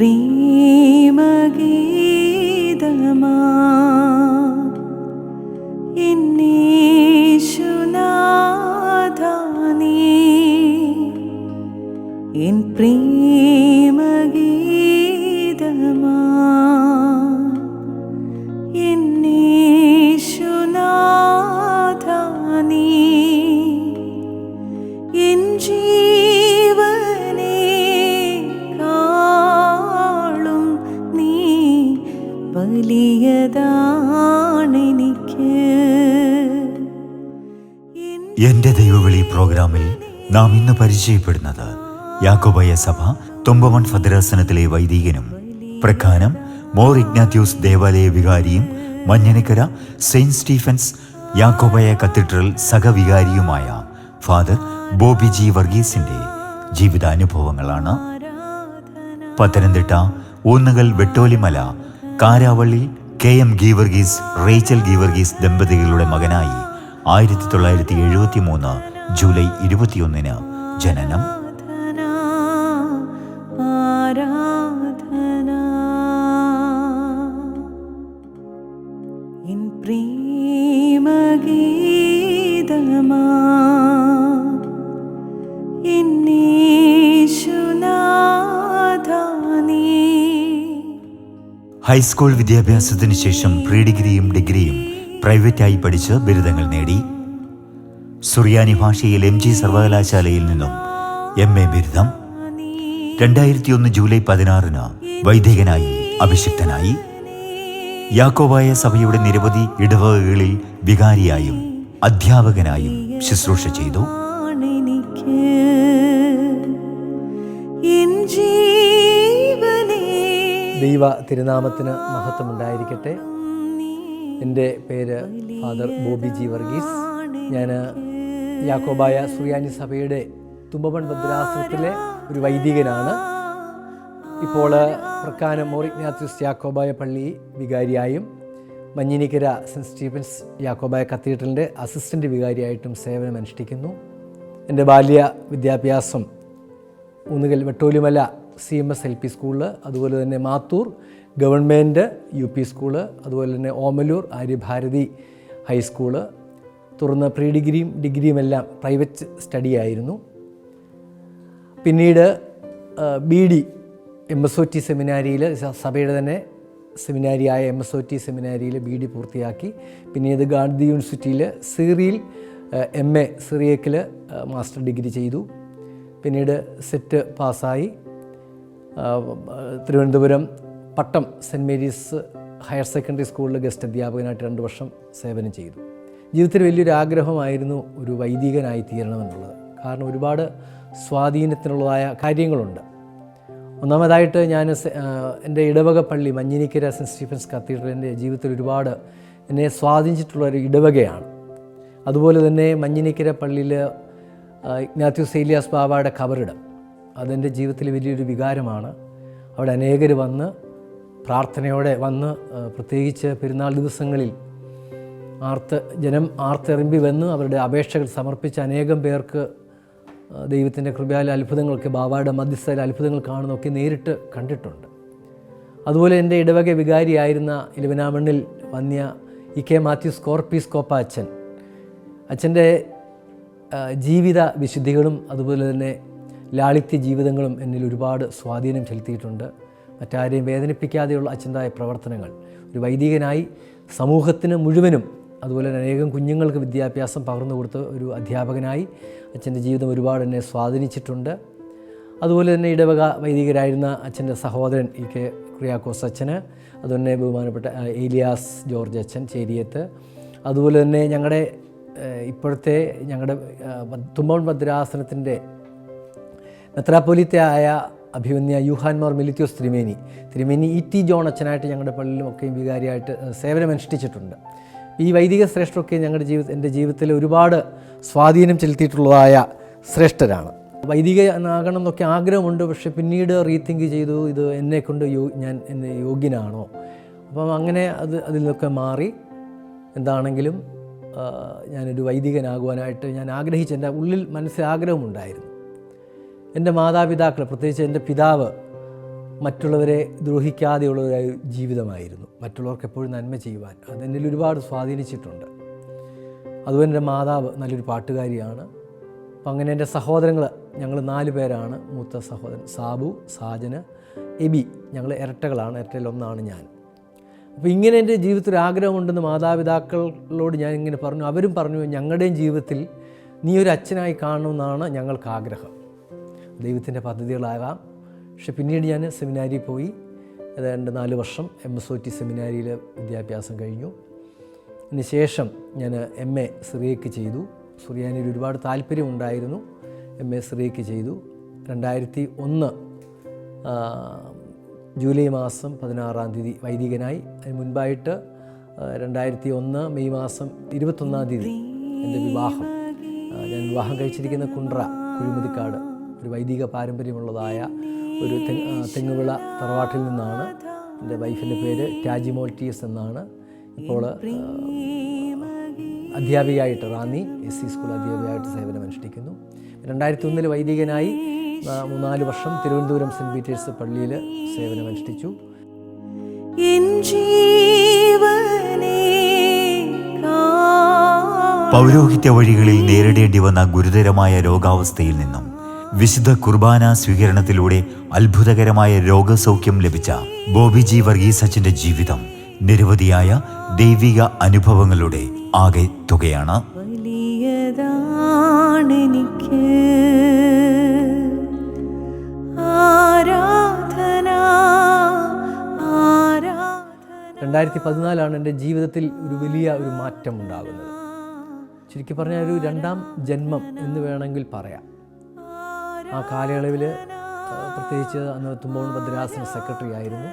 പ്രേമഗീതമാ എന്നീശുനാഥാ നീ എൻ പ്രേമഗീതമാ എന്നീശുനാഥാ നീ എൻ ജീവനേക്കാളും നീ വലിയതാണെനിക്ക്. എൻ്റെ ദൈവവിളി പ്രോഗ്രാമിൽ നാം ഇന്ന് പരിചയപ്പെടുന്നത് യാക്കോബായ സഭ തുമ്പമൺ ഭദ്രാസനത്തിലെ വൈദികനും പ്രഖാനം മോർ ഇഗ്നാത്യൂസ് ദേവാലയ വികാരിയും Manjanikkara saint Stephen's Yakobaya cathedral സഹവികാരിയുമായ ഫാദർ ബോബി ജി വർഗീസിൻ്റെ ജീവിതാനുഭവങ്ങളാണ്. പത്തനംതിട്ട ഊന്നുകൽ വെട്ടോലിമല കാരാവള്ളി KM ഗീവർഗീസ് റേച്ചൽ ഗീവർഗീസ് ദമ്പതികളുടെ മകനായി 1973 ജൂലൈ 21 ജനനം. പ്രേമഗീതമാ എന്നീശുനാഥാ നീ. ഹൈസ്കൂൾ വിദ്യാഭ്യാസത്തിന് ശേഷം പ്രീ ഡിഗ്രിയും ഡിഗ്രിയും പ്രൈവറ്റായി പഠിച്ച് ബിരുദങ്ങൾ നേടി. സുറിയാനി ഭാഷയിൽ MG സർവകലാശാലയിൽ നിന്നും MA ബിരുദം. 2001 ജൂലൈ 16 വൈദികനായി അഭിഷിക്തനായി. യാക്കോബായ സഭയുടെ നിരവധി ഇടവകകളിൽ വികാരിയായും അധ്യാപകനായും ശുശ്രൂഷ ചെയ്തു. ദൈവ തിരുനാമത്തിന് മഹത്വമുണ്ടായിരിക്കട്ടെ. എൻ്റെ പേര് ഫാദർ ബോബി ജി വർഗീസ്. ഞാൻ യാക്കോബായ സുറിയാനി സഭയുടെ തുമ്പമൺ ഭദ്രാസനത്തിലെ ഒരു വൈദികനാണ്. ഇപ്പോൾ പ്രക്കാനം മോർ ഇഗ്നാത്യൂസ് യാക്കോബായ പള്ളി വികാരിയായും മഞ്ഞിനിക്കര സെൻറ്റ് സ്റ്റീഫൻസ് യാക്കോബായ കത്തീഡ്രലിൻ്റെ അസിസ്റ്റൻ്റ് വികാരിയായിട്ടും സേവനം അനുഷ്ഠിക്കുന്നു. എൻ്റെ ബാല്യ വിദ്യാഭ്യാസം Oonnukal Vettolimala CMS LP school, അതുപോലെ തന്നെ മാത്തൂർ ഗവൺമെൻറ് UP സ്കൂള്, അതുപോലെ തന്നെ ഓമലൂർ ആര്യഭാരതി ഹൈസ്കൂള്, തുടർന്ന് പ്രീ ഡിഗ്രിയും ഡിഗ്രിയും എല്ലാം പ്രൈവറ്റ് സ്റ്റഡി ആയിരുന്നു. പിന്നീട് BD MSOT സെമിനാരിയിൽ, സഭയുടെ തന്നെ സെമിനാരിയായ MSOT സെമിനാരിയിൽ BD പൂർത്തിയാക്കി. പിന്നീട് ഗാന്ധി യൂണിവേഴ്സിറ്റിയിൽ സിറിയിൽ MA സിറിയക്കിൽ മാസ്റ്റർ ഡിഗ്രി ചെയ്തു. പിന്നീട് സെറ്റ് പാസ്സായി തിരുവനന്തപുരം പട്ടം സെൻറ്റ് മേരീസ് ഹയർ സെക്കൻഡറി സ്കൂളിൽ ഗസ്റ്റ് അധ്യാപകനായിട്ട് 2 വർഷം സേവനം ചെയ്തു. ജീവിതത്തിൽ വലിയൊരു ആഗ്രഹമായിരുന്നു ഒരു വൈദികനായി തീരണമെന്നുള്ളത്. കാരണം ഒരുപാട് സ്വാധീനത്തിനുള്ളതായ കാര്യങ്ങളുണ്ട്. ഒന്നാമതായിട്ട് ഞാൻ എൻ്റെ ഇടവക പള്ളി മഞ്ഞിനിക്കര സെൻറ്റ് സ്റ്റീഫൻസ് കത്തീഡ്രൽ എൻ്റെ ജീവിതത്തിൽ ഒരുപാട് എന്നെ സ്വാധീനിച്ചിട്ടുള്ളൊരു ഇടവകയാണ്. അതുപോലെ തന്നെ മഞ്ഞിനിക്കര പള്ളിയിൽ ഇഗ്നാത്യൂസ് ഏലിയാസ് ബാബയുടെ ഖബറിടം അതെൻ്റെ ജീവിതത്തിൽ വലിയൊരു വികാരമാണ്. അവിടെ അനേകർ വന്ന് പ്രാർത്ഥനയോടെ വന്ന്, പ്രത്യേകിച്ച് പെരുന്നാൾ ദിവസങ്ങളിൽ ജനം ആർത്തിറമ്പി വന്ന് അവരുടെ അപേക്ഷകൾ സമർപ്പിച്ച് അനേകം പേർക്ക് ദൈവത്തിൻ്റെ കൃപയാൽ അത്ഭുതങ്ങളൊക്കെ ബാബയുടെ മധ്യസ്ഥയിൽ അത്ഭുതങ്ങൾ കാണുന്നതൊക്കെ നേരിട്ട് കണ്ടിട്ടുണ്ട്. അതുപോലെ എൻ്റെ ഇടവക വികാരിയായിരുന്ന ഇലവനാമണ്ണിൽ വന്യ EK മാത്യൂസ് കോർപ്പീസ്കോപ്പ അച്ഛൻ്റെ ജീവിത വിശുദ്ധികളും അതുപോലെ തന്നെ ലാളിത്യ ജീവിതങ്ങളും എന്നിൽ ഒരുപാട് സ്വാധീനം ചെലുത്തിയിട്ടുണ്ട്. മറ്റാരെയും വേദനിപ്പിക്കാതെയുള്ള അച്ഛൻ്റെതായ പ്രവർത്തനങ്ങൾ ഒരു വൈദികനായി സമൂഹത്തിന് മുഴുവനും, അതുപോലെ തന്നെ അനേകം കുഞ്ഞുങ്ങൾക്ക് വിദ്യാഭ്യാസം പകർന്നു കൊടുത്ത് ഒരു അധ്യാപകനായി അച്ഛൻ്റെ ജീവിതം ഒരുപാട് എന്നെ സ്വാധീനിച്ചിട്ടുണ്ട്. അതുപോലെ തന്നെ ഇടവക വൈദികരായിരുന്ന അച്ഛൻ്റെ സഹോദരൻ EK കുര്യാക്കോസ് അച്ഛന്, അതുപോലെ ബഹുമാനപ്പെട്ട ഏലിയാസ് ജോർജ് അച്ഛൻ ചേരിയത്ത്, അതുപോലെ തന്നെ ഞങ്ങളുടെ ഇപ്പോഴത്തെ ഞങ്ങളുടെ തുമ്പമൺ ഭദ്രാസനത്തിൻ്റെ മെത്രാപ്പൊലീത്തയായ അഭിമന്യ യൂഹാൻമാർ മെലിത്യോസ് തിരുമേനി ET ജോൺ അച്ഛനായിട്ട് ഞങ്ങളുടെ പള്ളിയിലുമൊക്കെയും വികാരിയായിട്ട് സേവനമനുഷ്ഠിച്ചിട്ടുണ്ട്. ഈ വൈദിക ശ്രേഷ്ഠരൊക്കെ എൻ്റെ ജീവിതത്തിൽ ഒരുപാട് സ്വാധീനം ചെലുത്തിയിട്ടുള്ളതായ ശ്രേഷ്ഠരാണ്. വൈദികനാകണം എന്നൊക്കെ ആഗ്രഹമുണ്ട്. പക്ഷേ പിന്നീട് റീതിങ്ക് ചെയ്തു, ഇത് എന്നെക്കൊണ്ട് ഞാൻ യോഗ്യനാണോ? അപ്പം അങ്ങനെ അതിൽ നിന്നൊക്കെ മാറി എന്താണെങ്കിലും ഞാനൊരു വൈദികനാകുവാനായിട്ട് ഞാൻ ആഗ്രഹിച്ചു. എൻ്റെ ഉള്ളിൽ മനസ്സിൽ ആഗ്രഹമുണ്ടായിരുന്നു. എൻ്റെ മാതാപിതാക്കൾ, പ്രത്യേകിച്ച് എൻ്റെ പിതാവ് മറ്റുള്ളവരെ ദ്രോഹിക്കാതെയുള്ള ഒരു ജീവിതമായിരുന്നു. മറ്റുള്ളവർക്ക് എപ്പോഴും നന്മ ചെയ്യുവാൻ അതെന്നിൽ ഒരുപാട് സ്വാധീനിച്ചിട്ടുണ്ട്. അതുപോലെ എൻ്റെ മാതാവ് നല്ലൊരു പാട്ടുകാരിയാണ്. അപ്പം അങ്ങനെ എൻ്റെ സഹോദരങ്ങൾ, ഞങ്ങൾ 4 പേരാണ്. മൂത്ത സഹോദരൻ സാബു, സാജന്, എബി. ഞങ്ങൾ ഇരട്ടകളാണ്. ഇരട്ടയിൽ ഒന്നാണ് ഞാൻ. അപ്പോൾ ഇങ്ങനെ എൻ്റെ ജീവിതത്തിൽ ആഗ്രഹമുണ്ടെന്ന് മാതാപിതാക്കളോട് ഞാൻ ഇങ്ങനെ പറഞ്ഞു. അവരും പറഞ്ഞു, ഞങ്ങളുടെയും ജീവിതത്തിൽ നീ ഒരു അച്ഛനായി കാണണമെന്നാണ് ഞങ്ങൾക്ക് ആഗ്രഹം. ദൈവത്തിൻ്റെ പദ്ധതികളാകാം. പക്ഷെ പിന്നീട് ഞാൻ സെമിനാരിയിൽ പോയി. ഏതാണ്ട് 4 വർഷം MSOT സെമിനാരിയിൽ വിദ്യാഭ്യാസം കഴിഞ്ഞു. അതിന് ശേഷം ഞാൻ MA സിറിയക്ക് ചെയ്തു. സുറിയാനിയിൽ ഒരുപാട് താല്പര്യമുണ്ടായിരുന്നു. MA സിറിയക്ക് ചെയ്തു. 2001 ജൂലൈ മാസം 16-ാം തീയതി വൈദികനായി. അതിന് മുൻപായിട്ട് 2001 മെയ് മാസം 21-ാം തീയതി എൻ്റെ വിവാഹം. ഞാൻ വിവാഹം കഴിച്ചിരിക്കുന്ന കുണ്ട്ര കുഴിമതിക്കാട് ഒരു വൈദിക പാരമ്പര്യമുള്ളതായ ഒരു തെങ്ങുവിള തറവാട്ടിൽ നിന്നാണ്. എൻ്റെ വൈഫിൻ്റെ പേര് ടാജിമോൾ TS എന്നാണ്. ഇപ്പോൾ അധ്യാപികയായിട്ട് റാന്നി SC സ്കൂൾ അധ്യാപികയായിട്ട് സേവനമനുഷ്ഠിക്കുന്നു. 2001 വൈദികനായി 3-4 വർഷം തിരുവനന്തപുരം സെൻറ്റ് പീറ്റേഴ്സ് പള്ളിയിൽ സേവനമനുഷ്ഠിച്ചു. പൗരോഹിത്യ വഴികളിൽ നേരിടേണ്ടി വന്ന ഗുരുതരമായ രോഗാവസ്ഥയിൽ നിന്നും വിശുദ്ധ കുർബാന സ്വീകരണത്തിലൂടെ അത്ഭുതകരമായ രോഗസൗഖ്യം ലഭിച്ച ബോബി വർഗീസ് അച്ഛൻ്റെ ജീവിതം നിരവധിയായ ദൈവിക അനുഭവങ്ങളുടെ ആകെ തുകയാണ്. വലിയതാണെനിക്ക് ആരാധന 2014 എൻ്റെ ജീവിതത്തിൽ ഒരു വലിയ ഒരു മാറ്റം ഉണ്ടാകുന്നത്. ചുരുക്കി പറഞ്ഞാൽ ഒരു 2ാം ജന്മം എന്ന് വേണമെങ്കിൽ പറയാം. ആ കാലയളവിൽ പ്രത്യേകിച്ച് അന്ന് തുമ്പോൺ ഭദ്രാസന സെക്രട്ടറി ആയിരുന്നു.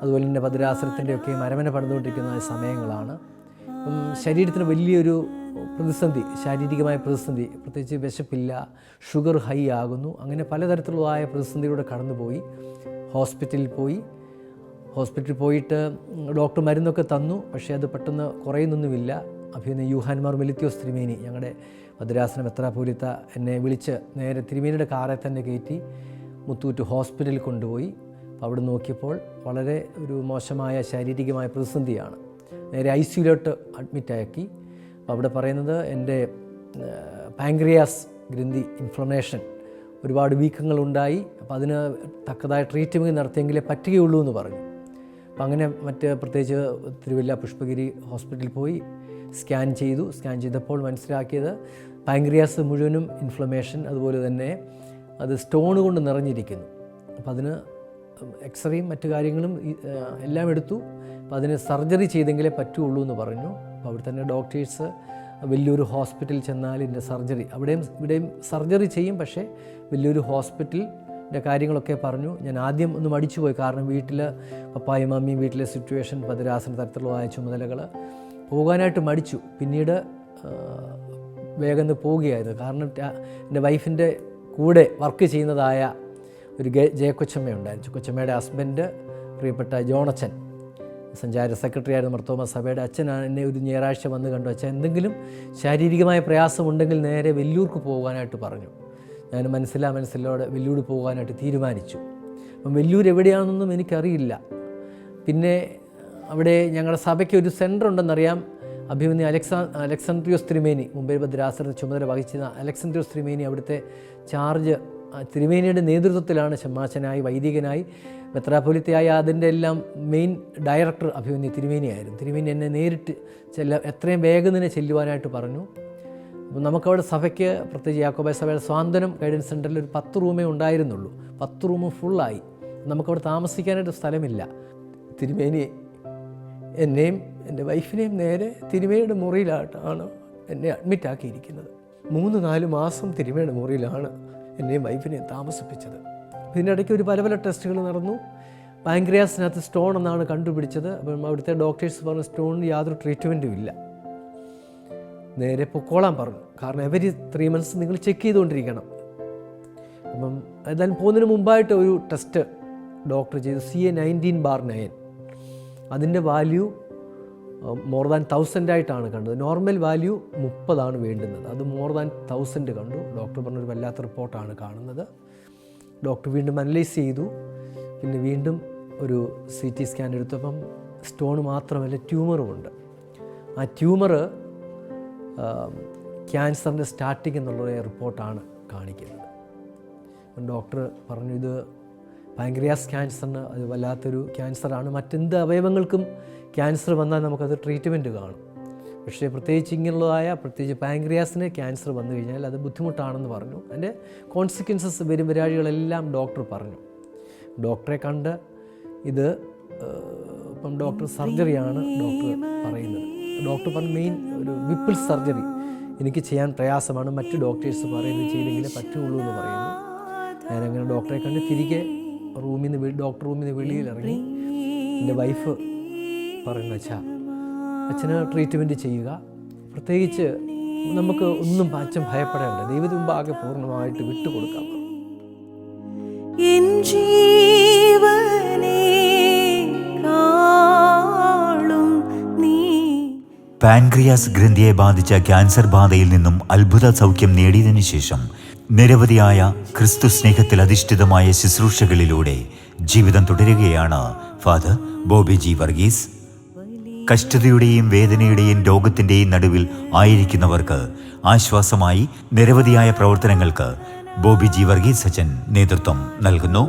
അതുപോലെ തന്നെ ഭദ്രാസനത്തിൻ്റെയൊക്കെ മരമന പണിതുകൊണ്ടിരിക്കുന്ന സമയങ്ങളാണ്. ശരീരത്തിന് വലിയൊരു പ്രതിസന്ധി, ശാരീരികമായ പ്രതിസന്ധി, പ്രത്യേകിച്ച് വിശപ്പില്ല, ഷുഗർ ഹൈ ആകുന്നു. അങ്ങനെ പലതരത്തിലുള്ളതായ പ്രതിസന്ധിയിലൂടെ കടന്നുപോയി. ഹോസ്പിറ്റലിൽ പോയിട്ട് ഡോക്ടർ മരുന്നൊക്കെ തന്നു. പക്ഷേ അത് പെട്ടെന്ന് കുറയുന്നൊന്നുമില്ല. അഭിനന്ദ യൂഹാൻമാർ മെലിത്യോസ് തിരുമേനി, ഞങ്ങളുടെ ഭദ്രാസന മെത്രാപ്പോലീത്ത, എന്നെ വിളിച്ച് നേരെ തിരുമേനിയുടെ കാറെ തന്നെ കയറ്റി മുത്തൂറ്റ് ഹോസ്പിറ്റലിൽ കൊണ്ടുപോയി. അപ്പോൾ അവിടെ നോക്കിയപ്പോൾ വളരെ ഒരു മോശമായ ശാരീരികമായ പ്രതിസന്ധിയാണ്. നേരെ ICUലോട്ട് അഡ്മിറ്റാക്കി. അപ്പോൾ അവിടെ പറയുന്നത് എൻ്റെ പാങ്ക്രിയാസ് ഗ്രന്ഥി ഇൻഫ്ലമേഷൻ, ഒരുപാട് വീക്കങ്ങളുണ്ടായി. അപ്പോൾ അതിന് തക്കതായ ട്രീറ്റ്മെൻറ്റ് നടത്തിയെങ്കിലേ പറ്റുകയുള്ളൂ എന്ന് പറഞ്ഞു. അപ്പം അങ്ങനെ പ്രത്യേകിച്ച് തിരുവല്ല പുഷ്പഗിരി ഹോസ്പിറ്റലിൽ പോയി സ്കാൻ ചെയ്തപ്പോൾ മനസ്സിലാക്കിയത് പാങ്ക്രിയാസ് മുഴുവനും ഇൻഫ്ലമേഷൻ, അതുപോലെ തന്നെ അത് സ്റ്റോൺ കൊണ്ട് നിറഞ്ഞിരിക്കുന്നു. അപ്പോൾ അതിന് എക്സ്റേയും മറ്റു കാര്യങ്ങളും എല്ലാം എടുത്തു. അപ്പോൾ അതിന് സർജറി ചെയ്തെങ്കിലേ പറ്റുള്ളൂ എന്ന് പറഞ്ഞു. അപ്പോൾ അവിടെ തന്നെ ഡോക്ടേഴ്സ് വലിയൊരു ഹോസ്പിറ്റലിൽ ചെന്നാൽ ഇതിൻ്റെ സർജറി, ഇവിടെയും സർജറി ചെയ്യും, പക്ഷേ വലിയൊരു ഹോസ്പിറ്റലിൻ്റെ കാര്യങ്ങളൊക്കെ പറഞ്ഞു. ഞാൻ ആദ്യം ഒന്ന് മടിച്ചു പോയി. കാരണം വീട്ടിൽ പപ്പായും മമ്മിയും, വീട്ടിലെ സിറ്റുവേഷൻ, ഭദ്രാസന തരത്തിലുള്ളതായ ചുമതലകൾ, പോകാനായിട്ട് മടിച്ചു. പിന്നീട് വേഗം പോവുകയായിരുന്നു. കാരണം എൻ്റെ വൈഫിൻ്റെ കൂടെ വർക്ക് ചെയ്യുന്നതായ ഒരു ജയക്കൊച്ചമ്മയുണ്ടായിരുന്നു. കൊച്ചമ്മയുടെ ഹസ്ബൻഡ് പ്രിയപ്പെട്ട ജോണച്ചൻ, സഞ്ചാര സെക്രട്ടറി ആയിരുന്നു മർത്തോമ സഭയുടെ. അച്ഛനാണ് എന്നെ ഒരു ഞായറാഴ്ച വന്ന് കണ്ടു. അച്ഛൻ എന്തെങ്കിലും ശാരീരികമായ പ്രയാസമുണ്ടെങ്കിൽ നേരെ വെല്ലൂർക്ക് പോകാനായിട്ട് പറഞ്ഞു. ഞാൻ മനസ്സിലോടെ വെല്ലൂർ പോകാനായിട്ട് തീരുമാനിച്ചു. അപ്പം വെല്ലൂർ എവിടെയാണെന്നൊന്നും എനിക്കറിയില്ല. പിന്നെ അവിടെ ഞങ്ങളുടെ സഭയ്ക്ക് ഒരു സെൻറ്റർ ഉണ്ടെന്നറിയാം. അഭിമന്യ അലക്സാന്ദ്രിയോസ് തിരുമേനി, മുംബൈ ഭദ്രാസന ചുമതല വഹിച്ചിരുന്ന അലക്സാന്ദ്രിയോസ് തിരുമേനി, അവിടുത്തെ ചാർജ് തിരുമേനിയുടെ നേതൃത്വത്തിലാണ് ഷമ്മാശനായി, വൈദികനായി, മെത്രാപ്പൊലിത്തയായി അതിൻ്റെ എല്ലാം മെയിൻ ഡയറക്ടർ അഭിമന്യ തിരുമേനിയായിരുന്നു. തിരുമേനി എന്നെ നേരിട്ട് എത്രയും വേഗം തന്നെ ചെല്ലുവാനായിട്ട് പറഞ്ഞു. അപ്പോൾ നമുക്കവിടെ സഭയ്ക്ക്, പ്രത്യേകിച്ച് യാക്കോബായ സഭയുടെ സ്വാന്തനം ഗൈഡൻസ് സെൻറ്ററിൽ ഒരു 10 റൂമേ ഉണ്ടായിരുന്നുള്ളൂ. 10 റൂമും ഫുള്ളായി. നമുക്കവിടെ താമസിക്കാനായിട്ട് സ്ഥലമില്ല. തിരുമേനി എന്നെയും എൻ്റെ വൈഫിനെയും നേരെ തിരുമേനിയുടെ മുറിയിലായിട്ടാണ് എന്നെ അഡ്മിറ്റാക്കിയിരിക്കുന്നത്. 3-4 മാസം തിരുമേനിയുടെ മുറിയിലാണ് എന്നെയും വൈഫിനെയും താമസിപ്പിച്ചത്. ഇതിനിടയ്ക്ക് ഒരു പല ടെസ്റ്റുകൾ നടന്നു. പാങ്ക്രിയാസിനകത്ത് സ്റ്റോൺ എന്നാണ് കണ്ടുപിടിച്ചത്. അപ്പം അവിടുത്തെ ഡോക്ടേഴ്സ് പറഞ്ഞു സ്റ്റോണിന് യാതൊരു ട്രീറ്റ്മെൻറ്റും ഇല്ല, നേരെ പൊക്കോളാൻ പറഞ്ഞു. കാരണം എവരി 3 months നിങ്ങൾ ചെക്ക് ചെയ്തുകൊണ്ടിരിക്കണം. അപ്പം ഏതായാലും പോകുന്നതിന് മുമ്പായിട്ട് ഒരു ടെസ്റ്റ് ഡോക്ടർ ചെയ്തു, CA19/9. അതിൻ്റെ വാല്യൂ മോർ ദാൻ 1000 ആയിട്ടാണ് കണ്ടത്. നോർമൽ വാല്യൂ 30 വേണ്ടുന്നത്. അത് മോർ ദാൻ 1000 കണ്ടു. ഡോക്ടർ പറഞ്ഞൊരു വല്ലാത്ത റിപ്പോർട്ടാണ് കാണുന്നത്. ഡോക്ടർ വീണ്ടും അനലൈസ് ചെയ്തു. പിന്നെ വീണ്ടും ഒരു CT സ്കാൻ എടുത്തപ്പം സ്റ്റോൺ മാത്രമല്ല ട്യൂമറുമുണ്ട്. ആ ട്യൂമർ ക്യാൻസറിൻ്റെ സ്റ്റാർട്ടിങ് എന്നുള്ള റിപ്പോർട്ടാണ് കാണിക്കുന്നത്. ഡോക്ടർ പറഞ്ഞു ഇത് പാൻക്രിയാസ് ക്യാൻസറിന് അത് വല്ലാത്തൊരു ക്യാൻസറാണ്. മറ്റെന്ത് അവയവങ്ങൾക്കും ക്യാൻസർ വന്നാൽ നമുക്കത് ട്രീറ്റ്മെൻറ്റ് കാണും. പക്ഷേ പ്രത്യേകിച്ച് ഇങ്ങനെയുള്ളതായ പ്രത്യേകിച്ച് പാൻക്രിയാസിന് ക്യാൻസർ വന്നു കഴിഞ്ഞാൽ അത് ബുദ്ധിമുട്ടാണെന്ന് പറഞ്ഞു. അതിൻ്റെ കോൺസിക്വൻസസ് വരാഴികളെല്ലാം ഡോക്ടർ പറഞ്ഞു. ഡോക്ടറെ കണ്ട് ഇത് ഇപ്പം ഡോക്ടർ സർജറിയാണ് ഡോക്ടർ പറയുന്നത്. ഡോക്ടർ പറഞ്ഞ മെയിൻ ഒരു വിപ്പിൾ സർജറി എനിക്ക് ചെയ്യാൻ പ്രയാസമാണ്, മറ്റു ഡോക്ടേഴ്സ് പറയുന്നത് ചെയ്തെങ്കിലേ പറ്റുള്ളൂ എന്ന് പറയുന്നു. ഞാനങ്ങനെ ഡോക്ടറെ കണ്ട് തിരികെ ഡോക്ടർ റൂമിൽ നിന്ന് വെളിയിലിറങ്ങി. എൻ്റെ വൈഫ് പറയുന്നു, അച്ഛന് ട്രീറ്റ്മെൻറ്റ് ചെയ്യുക, പ്രത്യേകിച്ച് നമുക്ക് ഒന്നും അച്ഛൻ ഭയപ്പെടേണ്ട, ദൈവത്തിന് മുമ്പാകെ പൂർണ്ണമായിട്ട് വിട്ടുകൊടുക്കാം. പാൻക്രിയാസ് ഗ്രന്ഥിയെ ബാധിച്ച ക്യാൻസർ ബാധയിൽ നിന്നും അത്ഭുത സൗഖ്യം നേടിയതിനു ശേഷം നിരവധിയായ ക്രിസ്തു സ്നേഹത്തിൽ അധിഷ്ഠിതമായ ശുശ്രൂഷകളിലൂടെ ജീവിതം തുടരുകയാണ് ഫാദർ ബോബി ജി വർഗീസ്. കഷ്ടതയുടെയും വേദനയുടെയും രോഗത്തിൻ്റെയും നടുവിൽ ആയിരിക്കുന്നവർക്ക് ആശ്വാസമായി നിരവധിയായ പ്രവർത്തനങ്ങൾക്ക് ബോബി ജി വർഗീസ് അച്ഛൻ നേതൃത്വം നൽകുന്നു.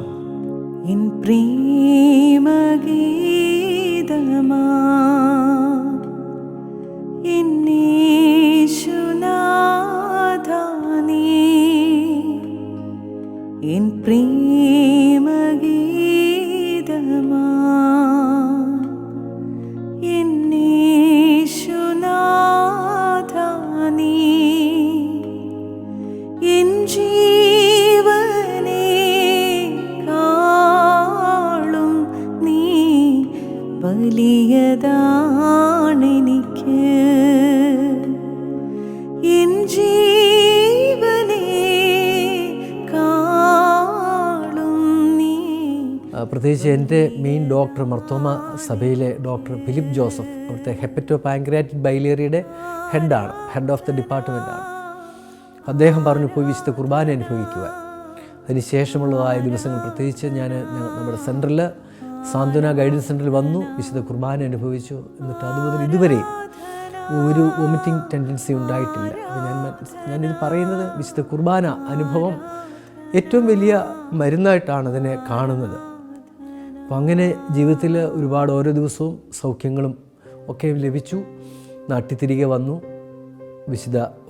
പ്രത്യേകിച്ച് എൻ്റെ മെയിൻ ഡോക്ടർ മർത്തോമ സഭയിലെ ഡോക്ടർ ഫിലിപ്പ് ജോസഫ്, അവിടുത്തെ ഹെപ്പറ്റോ പാൻക്രിയാറ്റിക് ബൈലിയറിയുടെ ഹെഡ് ഓഫ് ദ ഡിപ്പാർട്ട്മെൻറ്റാണ്. അദ്ദേഹം പറഞ്ഞു പോയി വിശുദ്ധ കുർബാന അനുഭവിക്കുവാൻ. അതിനുശേഷമുള്ളതായ ദിവസങ്ങൾ പ്രത്യേകിച്ച് ഞാൻ നമ്മുടെ സെൻറ്ററിൽ സാന്ത്വന ഗൈഡൻസ് സെൻറ്ററിൽ വന്നു, വിശുദ്ധ കുർബാന അനുഭവിച്ചു. എന്നിട്ട് അതുമുതൽ ഇതുവരെ ഒരു വോമിറ്റിംഗ് ടെൻഡൻസി ഉണ്ടായിട്ടില്ല. അപ്പോൾ ഞാനിത് പറയുന്നത് വിശുദ്ധ കുർബാന അനുഭവം ഏറ്റവും വലിയ മരുന്നായിട്ടാണ് അതിനെ കാണുന്നത്. അപ്പോൾ അങ്ങനെ ജീവിതത്തിൽ ഒരുപാട് ഓരോ ദിവസവും സൗഖ്യങ്ങളും ഒക്കെ ലഭിച്ചു. നാട്ടിൽ തിരികെ വന്നു.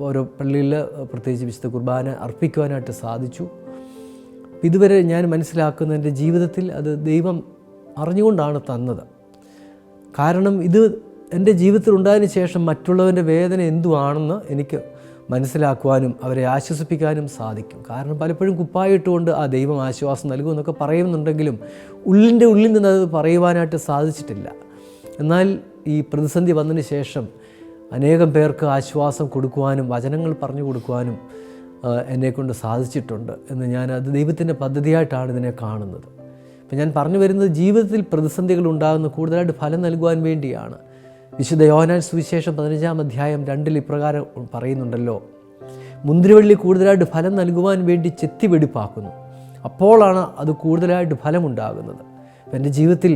ഓരോ പള്ളിയിൽ പ്രത്യേകിച്ച് വിശുദ്ധ കുർബാന അർപ്പിക്കുവാനായിട്ട് സാധിച്ചു. ഇതുവരെ ഞാൻ മനസ്സിലാക്കുന്ന എൻ്റെ ജീവിതത്തിൽ അത് ദൈവം അറിഞ്ഞുകൊണ്ടാണ് തന്നത്. കാരണം ഇത് എൻ്റെ ജീവിതത്തിൽ ഉണ്ടായതിന് ശേഷം മറ്റുള്ളവൻ്റെ വേദന എന്തുവാണെന്ന് എനിക്ക് മനസ്സിലാക്കുവാനും അവരെ ആശ്വസിപ്പിക്കാനും സാധിക്കും. കാരണം പലപ്പോഴും കുപ്പായിട്ടുകൊണ്ട് ആ ദൈവം ആശ്വാസം നൽകുമെന്നൊക്കെ പറയുന്നുണ്ടെങ്കിലും ഉള്ളിൽ നിന്ന് അത് പറയുവാനായിട്ട് സാധിച്ചിട്ടില്ല. എന്നാൽ ഈ പ്രതിസന്ധി വന്നതിന് ശേഷം അനേകം പേർക്ക് ആശ്വാസം കൊടുക്കുവാനും വചനങ്ങൾ പറഞ്ഞു കൊടുക്കുവാനും എന്നെക്കൊണ്ട് സാധിച്ചിട്ടുണ്ട് എന്ന് അത് ദൈവത്തിൻ്റെ പദ്ധതിയായിട്ടാണ് ഇതിനെ കാണുന്നത്. ഇപ്പം ഞാൻ പറഞ്ഞു വരുന്നത് ജീവിതത്തിൽ പ്രതിസന്ധികൾ ഉണ്ടാകുന്ന കൂടുതലായിട്ട് ഫലം നൽകുവാൻ വേണ്ടിയാണ്. വിശുദ്ധ യോഹന്നാൻ സുവിശേഷം 15-ാം അധ്യായം 2 ഇപ്രകാരം പറയുന്നുണ്ടല്ലോ, മുന്തിരിവള്ളി കൂടുതലായിട്ട് ഫലം നൽകുവാൻ വേണ്ടി ചെത്തി വെടിപ്പാക്കുന്നു, അപ്പോഴാണ് അത് കൂടുതലായിട്ട് ഫലമുണ്ടാകുന്നത്. എൻ്റെ ജീവിതത്തിൽ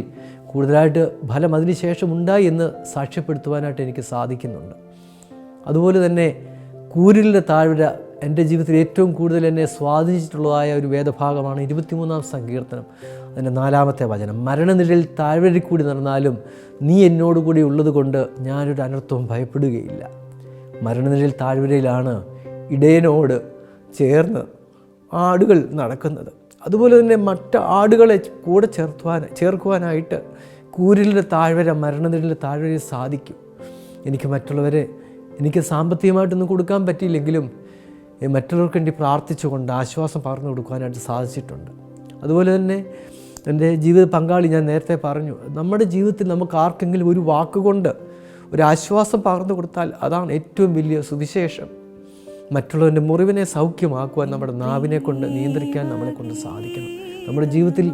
കൂടുതലായിട്ട് ഫലം അതിനുശേഷം ഉണ്ടായി എന്ന് സാക്ഷ്യപ്പെടുത്തുവാനായിട്ട് എനിക്ക് സാധിക്കുന്നുണ്ട്. അതുപോലെ തന്നെ കൂരിലിൻ്റെ താഴ്വര എൻ്റെ ജീവിതത്തിൽ ഏറ്റവും കൂടുതൽ എന്നെ സ്വാധീനിച്ചിട്ടുള്ളതായ ഒരു വേദഭാഗമാണ് 23-ാം സങ്കീർത്തനം, അതിൻ്റെ 4-ാമത്തെ വചനം. മരണനിഴൽ താഴ്വരയിൽ കൂടി നടന്നാലും നീ എന്നോടുകൂടി ഉള്ളത് കൊണ്ട് ഞാനൊരു അനർത്ഥവും ഭയപ്പെടുകയില്ല. മരണനിഴൽ താഴ്വരയിലാണ് ഇടയനോട് ചേർന്ന് ആടുകൾ നടക്കുന്നത്. അതുപോലെ തന്നെ മറ്റ് ആടുകളെ കൂടെ ചേർക്കുവാനായിട്ട് കൂരിലിൻ്റെ താഴ്വര, മരണനിഴലിൻ്റെ താഴ്വരയിൽ സാധിക്കും. എനിക്ക് സാമ്പത്തികമായിട്ടൊന്നും കൊടുക്കാൻ പറ്റിയില്ലെങ്കിലും മറ്റുള്ളവർക്ക് വേണ്ടി പ്രാർത്ഥിച്ചുകൊണ്ട് ആശ്വാസം പകർന്നു കൊടുക്കാനായിട്ട് സാധിച്ചിട്ടുണ്ട്. അതുപോലെ തന്നെ എൻ്റെ ജീവിത പങ്കാളി, ഞാൻ നേരത്തെ പറഞ്ഞു, നമ്മുടെ ജീവിതത്തിൽ നമുക്ക് ആർക്കെങ്കിലും ഒരു വാക്കുകൊണ്ട് ഒരു ആശ്വാസം പകർന്നു കൊടുത്താൽ അതാണ് ഏറ്റവും വലിയ സുവിശേഷം. മറ്റുള്ളവൻ്റെ മുറിവിനെ സൗഖ്യമാക്കുവാൻ നമ്മുടെ നാവിനെ കൊണ്ട് നിയന്ത്രിക്കാൻ നമ്മളെ കൊണ്ട് സാധിക്കണം. നമ്മുടെ ജീവിതത്തിൽ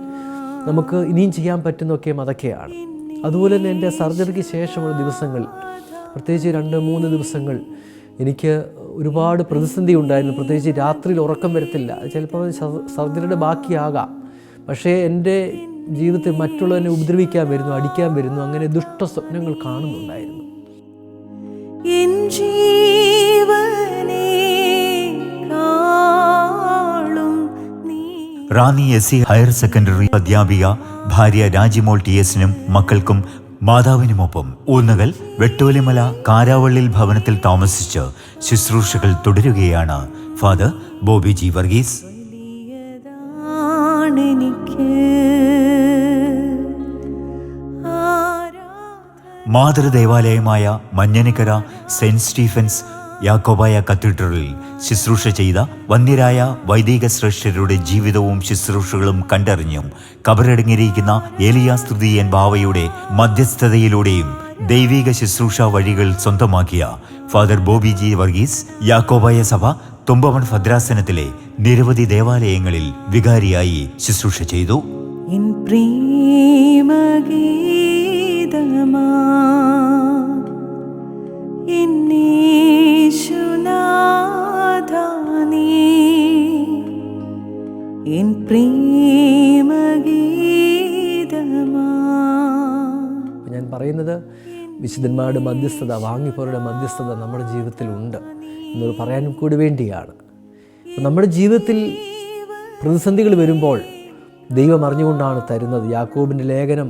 നമുക്ക് ഇനിയും ചെയ്യാൻ പറ്റുന്നതൊക്കെയും അതൊക്കെയാണ്. അതുപോലെ തന്നെ എൻ്റെ സർജറിക്ക് ശേഷമുള്ള ദിവസങ്ങൾ, പ്രത്യേകിച്ച് 2-3 ദിവസങ്ങൾ എനിക്ക് ഒരുപാട് പ്രതിസന്ധി ഉണ്ടായിരുന്നു. പ്രത്യേകിച്ച് രാത്രിയിൽ ഉറക്കം വരത്തില്ല. ചിലപ്പോൾ സർജറിയുടെ ബാക്കിയാകാം. പക്ഷേ എൻ്റെ ജീവിതത്തിൽ മറ്റുള്ളവനെ ഉപദ്രവിക്കാൻ വരുന്നു, അടിക്കാൻ വരുന്നു, അങ്ങനെ ദുഷ്ട സ്വപ്നങ്ങൾ കാണുന്നുണ്ടായിരുന്നു. എൻ ജീവനേക്കാളും നീ റാന്നി SC ഹയർ സെക്കൻഡറി അധ്യാപിക ഭാര്യ രാജിമോൾ TS-നും മക്കൾക്കും മാതാവിനുമൊപ്പം ഊന്നുകൽ വെട്ടോലിമല കാരാവള്ളിൽ ഭവനത്തിൽ താമസിച്ച് ശുശ്രൂഷകൾ തുടരുകയാണ് ഫാദർ ബോബി ജി വർഗീസ്. വലിയതാണെനിക്ക് മാതൃദേവാലയമായ മഞ്ഞനിക്കര സെന്റ് സ്റ്റീഫൻസ് യാക്കോബായ കത്തീഡ്രലിൽ ശുശ്രൂഷ ചെയ്ത വന്ദ്യരായ വൈദിക ശ്രേഷ്ഠരുടെ ജീവിതവും ശുശ്രൂഷകളും കണ്ടറിഞ്ഞും കബറടങ്ങിയിരിക്കുന്ന ഏലിയാസ് തൃതീയൻ ബാവയുടെ മധ്യസ്ഥതയിലൂടെയും ദൈവിക ശുശ്രൂഷ വഴികൾ സ്വന്തമാക്കിയ father Bobby G Varghese Yakobaya സഭ തുമ്പമൺ ഭദ്രാസനത്തിലെ നിരവധി ദേവാലയങ്ങളിൽ വികാരിയായി ശുശ്രൂഷ ചെയ്തു. എൻ പ്രേമഗീതമാ എന്നേശുനാഥാനീ എൻ പ്രേമഗീതമാ. ഞാൻ പറയുന്നത് വിശുദ്ധന്മാരുടെ മധ്യസ്ഥത, വാങ്ങിപ്പോരുടെ മധ്യസ്ഥത നമ്മുടെ ജീവിതത്തിലുണ്ട് എന്ന് പറയാനും കൂടി വേണ്ടിയാണ്. നമ്മുടെ ജീവിതത്തിൽ പ്രതിസന്ധികൾ വരുമ്പോൾ ദൈവം അറിഞ്ഞുകൊണ്ടാണ് തരുന്നത്. യാക്കോബിൻ്റെ ലേഖനം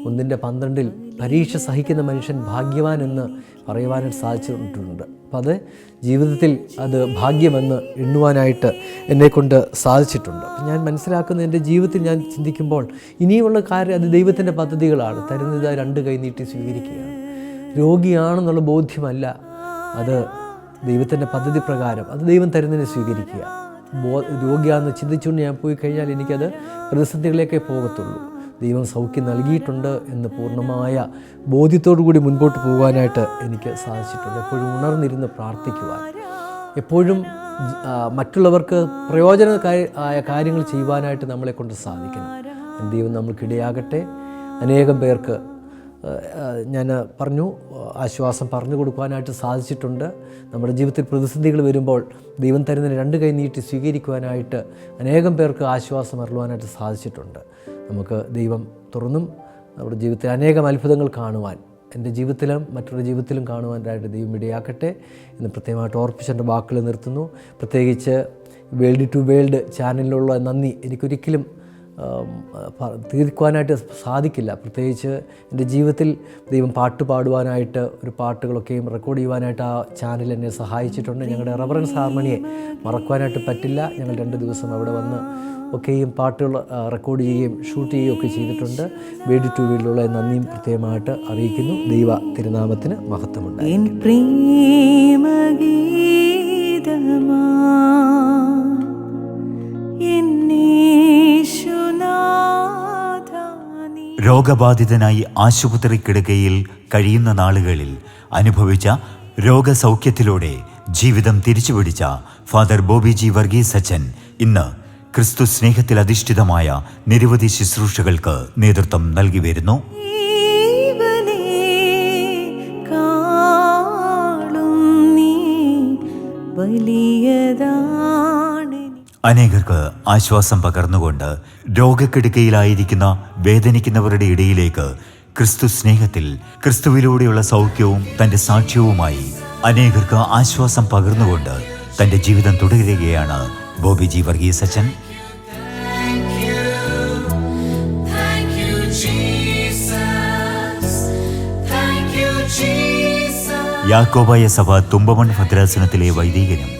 1:12 പരീക്ഷ സഹിക്കുന്ന മനുഷ്യൻ ഭാഗ്യവാൻ എന്ന് പറയുവാനായിട്ട് സാധിച്ചിട്ടുണ്ട്. അപ്പം അത് ജീവിതത്തിൽ അത് ഭാഗ്യമെന്ന് എണ്ണുവാനായിട്ട് എന്നെക്കൊണ്ട് സാധിച്ചിട്ടുണ്ട്. അപ്പം ഞാൻ മനസ്സിലാക്കുന്ന എൻ്റെ ജീവിതത്തിൽ ഞാൻ ചിന്തിക്കുമ്പോൾ ഇനിയുമുള്ള കാര്യം അത് ദൈവത്തിൻ്റെ പദ്ധതികളാണ്. തരുന്നത് 2 കൈ നീട്ടി സ്വീകരിക്കുകയാണ്. രോഗിയാണെന്നുള്ള ബോധ്യമല്ല, അത് ദൈവത്തിൻ്റെ പദ്ധതി പ്രകാരം അത് ദൈവം തരുന്നതിനെ സ്വീകരിക്കുക. രോഗിയാണെന്ന് ചിന്തിച്ചുകൊണ്ട് ഞാൻ പോയി കഴിഞ്ഞാൽ എനിക്കത് പ്രതിസന്ധികളിലേക്കേ പോകത്തുള്ളൂ. ദൈവം സൗഖ്യം നൽകിയിട്ടുണ്ട് എന്ന് പൂർണ്ണമായ ബോധ്യത്തോടു കൂടി മുൻപോട്ട് പോകാനായിട്ട് എനിക്ക് സാധിച്ചിട്ടുണ്ട്. എപ്പോഴും ഉണർന്നിരുന്ന് പ്രാർത്ഥിക്കുവാൻ, എപ്പോഴും മറ്റുള്ളവർക്ക് പ്രയോജനമായ കാര്യങ്ങൾ ചെയ്യുവാനായിട്ട് നമ്മളെ കൊണ്ട് സാധിക്കണം. ദൈവം നമ്മൾക്കിടയാകട്ടെ. അനേകം പേർക്ക് ഞാൻ പറഞ്ഞു ആശ്വാസം പറഞ്ഞു കൊടുക്കുവാനായിട്ട് സാധിച്ചിട്ടുണ്ട്. നമ്മുടെ ജീവിതത്തിൽ പ്രതിസന്ധികൾ വരുമ്പോൾ ദൈവം തരുന്നതിന് 2 കൈ നീട്ടി സ്വീകരിക്കുവാനായിട്ട് അനേകം പേർക്ക് ആശ്വാസം അരുളുവാനായിട്ട് സാധിച്ചിട്ടുണ്ട്. നമുക്ക് ദൈവം തുറന്നും നമ്മുടെ ജീവിതത്തിൽ അനേകം അത്ഭുതങ്ങൾ കാണുവാൻ, എൻ്റെ ജീവിതത്തിലും മറ്റുള്ള ജീവിതത്തിലും കാണുവാനായിട്ട് ദൈവം ഇടയാക്കട്ടെ എന്ന് പ്രത്യേകമായിട്ട് ഓർപ്പിച്ചെൻ്റെ വാക്കുകൾ നിർത്തുന്നു. പ്രത്യേകിച്ച് വേൾഡ് ടു വേൾഡ് ചാനലിലുള്ള നന്ദി എനിക്കൊരിക്കലും തീർക്കുവാനായിട്ട് സാധിക്കില്ല. പ്രത്യേകിച്ച് എൻ്റെ ജീവിതത്തിൽ ദൈവം പാട്ട് പാടുവാനായിട്ട് ഒരു പാട്ടുകളൊക്കെയും റെക്കോർഡ് ചെയ്യുവാനായിട്ട് ആ ചാനൽ എന്നെ സഹായിച്ചിട്ടുണ്ട്. ഞങ്ങളുടെ റെവറൻസ് ഹാർമണിയെ മറക്കുവാനായിട്ട് പറ്റില്ല. ഞങ്ങൾ 2 ദിവസം അവിടെ വന്ന് ഒക്കെയും പാട്ടുകൾ റെക്കോർഡ് ചെയ്യുകയും ഷൂട്ട് ചെയ്യുകയും ഒക്കെ ചെയ്തിട്ടുണ്ട്. വേൾഡ് ടു വേൾഡിലുള്ള നന്ദിയും പ്രത്യേകമായിട്ട് അറിയിക്കുന്നു. ദൈവ തിരുനാമത്തിന് മഹത്വമുണ്ട്. എൻ പ്രേമഗീതമാ എന്നേശുനാഥാനീ. രോഗബാധിതനായി ആശുപത്രി കിടക്കയിൽ കഴിയുന്ന നാളുകളിൽ അനുഭവിച്ച രോഗസൗഖ്യത്തിലൂടെ ജീവിതം തിരിച്ചുപിടിച്ച ഫാദർ ബോബി ജി വർഗീസ് അച്ഛൻ ഇന്ന് ക്രിസ്തു സ്നേഹത്തിൽ അധിഷ്ഠിതമായ നിരവധി ശുശ്രൂഷകൾക്ക് നേതൃത്വം നൽകി വരുന്നു. അനേകർക്ക് ആശ്വാസം പകർന്നുകൊണ്ട് രോഗക്കിടക്കയിലായിരിക്കുന്ന വേദനിക്കുന്നവരുടെ ഇടയിലേക്ക് ക്രിസ്തു സ്നേഹത്തിൽ ക്രിസ്തുവിലൂടെയുള്ള സൗഖ്യവും തൻ്റെ സാക്ഷ്യവുമായി അനേകർക്ക് ആശ്വാസം പകർന്നുകൊണ്ട് തൻ്റെ ജീവിതം തുടരുകയാണ് ബോബി ജി വർഗീസ് അച്ഛൻ. യാക്കോബായ സഭ തുമ്പമൺ ഭദ്രാസനത്തിലെ വൈദികനും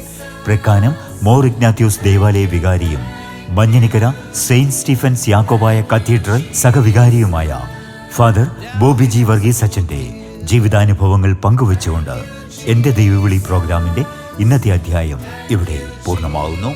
പ്രക്കാനം മോർ ഇഗ്നാത്യൂസ് ദേവാലയ വികാരിയും Manjanikkara saint Stephen's Yakobaya cathedral സഹവികാരിയുമായ ഫാദർ ബോബി ജി വർഗീസ് അച്ഛൻ്റെ ജീവിതാനുഭവങ്ങൾ പങ്കുവെച്ചുകൊണ്ട് എൻ്റെ ദൈവവിളി പ്രോഗ്രാമിൻ്റെ ഇന്നത്തെ അധ്യായം ഇവിടെ പൂർണ്ണമാകുന്നു.